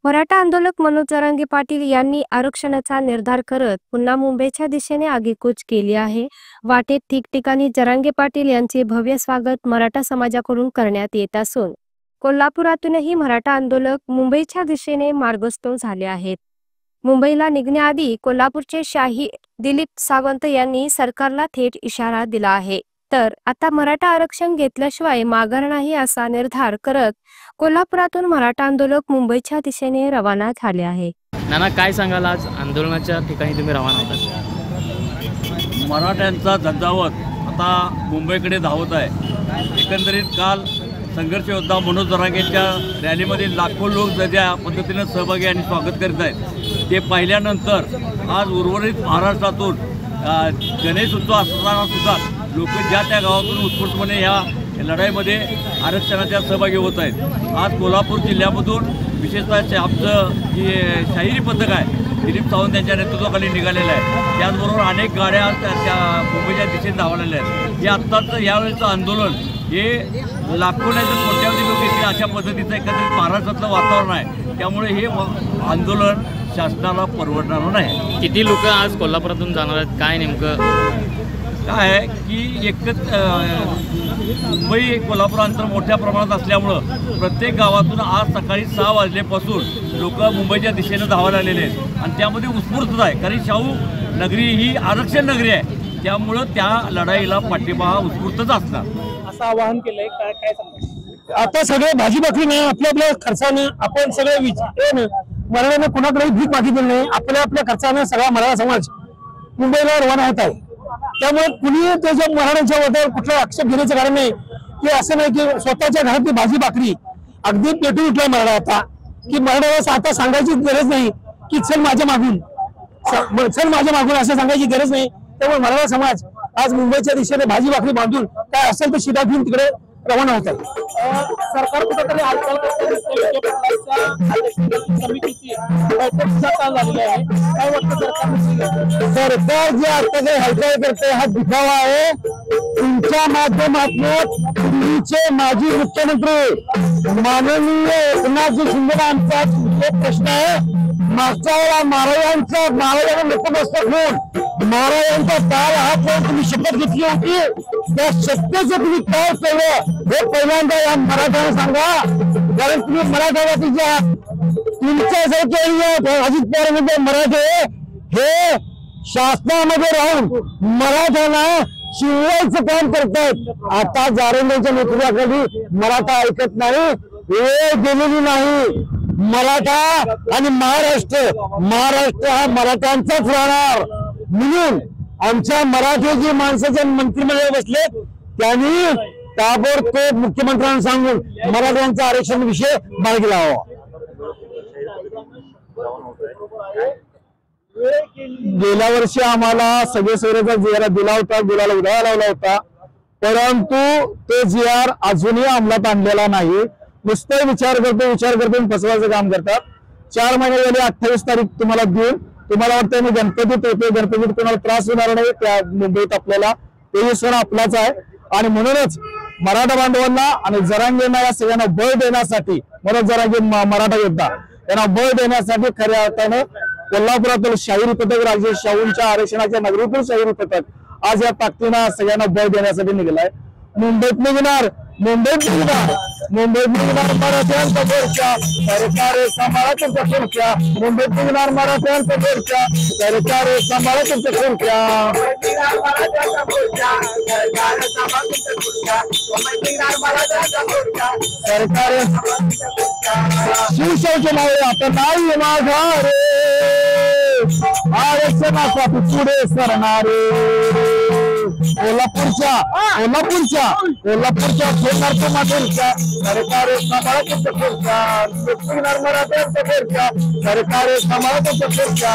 मराठा आंदोलक मनोज जरांगे पाटील यांनी आरक्षणाचा निर्धार करत पुन्हा मुंबईच्या दिशेने आगेकूच केली आहे। वाटेत ठिकठिकाणी जरांगे पाटील यांचे भव्य स्वागत मराठा समाजाकडून करण्यात येत असून कोल्हापुरातूनही मराठा आंदोलक मुंबईच्या दिशेने मार्गस्थ झाले आहेत। मुंबईला निघण्याआधी कोल्हापूरचे शाही दिलीप सावंत यांनी सरकारला थेट इशारा दिला आहे। तर आता मराठा आरक्षण घेतल्याशिवाय माघार नाही असा निर्धार करत कोल्हापुरातून मराठा आंदोलक मुंबईच्या दिशेने रवाना झाले आहे। नाना, काय सांगाल, आज आंदोलनाच्या ठिकाणी तुम्ही रवाना होतात? मराठ्यांचा झंझावत आता मुंबईकडे धावत आहे। एकंदरीत काल संघर्ष योद्धा मनोज जरांगेंच्या रॅलीमध्ये लाखो लोक ज्या पद्धतीने सहभागी आणि स्वागत करीत आहेत ते पाहिल्यानंतर आज उर्वरित महाराष्ट्रातून गणेश उत्सव असताना सुद्धा लोक ज्या त्या गावातून उत्स्फूर्तपणे या लढाईमध्ये आरक्षणाच्या सहभागी होत आहेत। आज कोल्हापूर जिल्ह्यामधून विशेषतः आमचं जे शाहिरी पथक आहे दिलीप सावंत यांच्या नेतृत्वाखाली निघालेलं आहे। त्याचबरोबर अनेक गाड्या त्या मुंबईच्या दिशेने धावलेल्या आहेत। हे आत्ताचं यावेळेचं आंदोलन हे लाखो नाही तर कोट्यावधी लोक येतील अशा पद्धतीचं एकंदरीत महाराष्ट्रातलं वातावरण आहे। त्यामुळे हे आंदोलन शासनाला परवडणार नाही। किती लोक आज कोल्हापुरातून जाणार आहेत, काय नेमकं काय आहे की एकच मुंबई कोल्हापूर अंतर मोठ्या प्रमाणात असल्यामुळं प्रत्येक गावातून आज सकाळी 6 वाजल्यापासून लोक मुंबईच्या दिशेनं धावायला आलेले आहेत आणि त्यामध्ये उत्स्फूर्तता आहे। कारण शाहू नगरी ही आरक्षण नगरी आहे, त्यामुळं त्या लढाईला पाठिंबा हा उत्स्फूर्तच असणार असं आवाहन केलंय। काय सांगता? आता सगळे भाजी भाकरी नाही, आपल्या आपल्या खर्चानं आपण सगळे विचार मराठ्यानं कुणाकडे भीक मागितली नाही, आपल्या आपल्या खर्चानं सगळा मराठा समाज मुंबईला रवाना होत आहे। त्यामुळे कुणी त्याच्या मराठ्यांच्या वतीवर कुठला आक्षेप घेण्याचं कारण नाही की असं नाही की स्वतःच्या घरातली भाजी भाकरी अगदी पेटून उठलाय मराठा आता की मराठ्याला आता सांगायची गरज नाही की चल माझ्या मागून असं सांगायची गरज नाही। त्यामुळे मराठा समाज आज मुंबईच्या दिशेने भाजी भाकरी बांधून काय असेल तर शिदा घेऊन तिकडे रवाना होत आहे। सरकार कुठेतरी हालचाल समितीची झालेली आहे, काय वाटतं सरकार जे आता काही हालचाल करते हा दिखावा आहे। तुमच्या माध्यमातून दिल्लीचे माजी मुख्यमंत्री माननीय एकनाथ शिंदे यांचा प्रश्न आहे। मागच्या वेळा महाराजांना नतमस्तक होऊन महाराजांचा ताल हा पण तुम्ही शपथ घेतली होती, त्या शपथेचं तुम्ही काय केलं हे पहिल्यांदा या मराठ्याला सांगा। कारण तुम्ही मराठा जातीच्या तुमच्यासारखे अजित पवार म्हणजे मराठे हे शासनामध्ये राहून मराठ्यांना शिवायचं काम करतायत। आता जारंगेच्या नेतृत्वाखाली मराठा ऐकत नाही, वेळ गेलेली नाही। मराठा आणि महाराष्ट्र हा मराठ्यांचाच राहणार म्हणून आमच्या मराठी जी माणसाच्या मंत्रिमंडळात बसले त्यांनी ताबडतोब मुख्यमंत्र्यांना सांगून मराठ्यांचा आरक्षण विषय मार्गी लावावा। गेल्या वर्षी आम्हाला सगळे सोयऱ्याचा जी.आर. दिला होता, गुलाला उधळा लावला होता, परंतु ते जी.आर. अजूनही अंमलात आणलेला नाही। नुसते विचार करतो फसवायचं काम करतात। 4 महिने झाले, 28 तारीख तुम्हाला देऊन तुम्हाला वाटतं मी गणपतीत होते, गणपतीत कोणाला त्रास होणार नाही त्या मुंबईत आपल्याला ते सण आपलाच आहे। आणि म्हणूनच मराठा बांधवांना आणि जरांगेंना या सगळ्यांना बळ देण्यासाठी मनोज जरांगे मराठा योद्धा यांना बळ देण्यासाठी खऱ्या अर्थानं कोल्हापुरातील शाहिरी पथक राजेश शाहूंच्या आरक्षणाच्या नगरीतील शाहिरी पथक आज या ताकदीनं सगळ्यांना बळ देण्यासाठी निघालाय। मुंबईत निघणार मराठ्यांचा मोर्चा, सरकार सांभाळा तुमच्या खुर्च्या। मुंबईत निघणार मराठ्यांचा मोर्चा, सरकार सांभाळा तुमच्या खुर्च्या। सरकार शिवशाच्या नावे आता नाही माघारे, आरक्षणासाठी पुढे सरणारे। कोल्हापूरच्या सरकार सांभाळा तुमच्या खुर्च्या, मराठ्यांचा मोर्चा, सरकार सांभाळा तुमच्या खुर्च्या।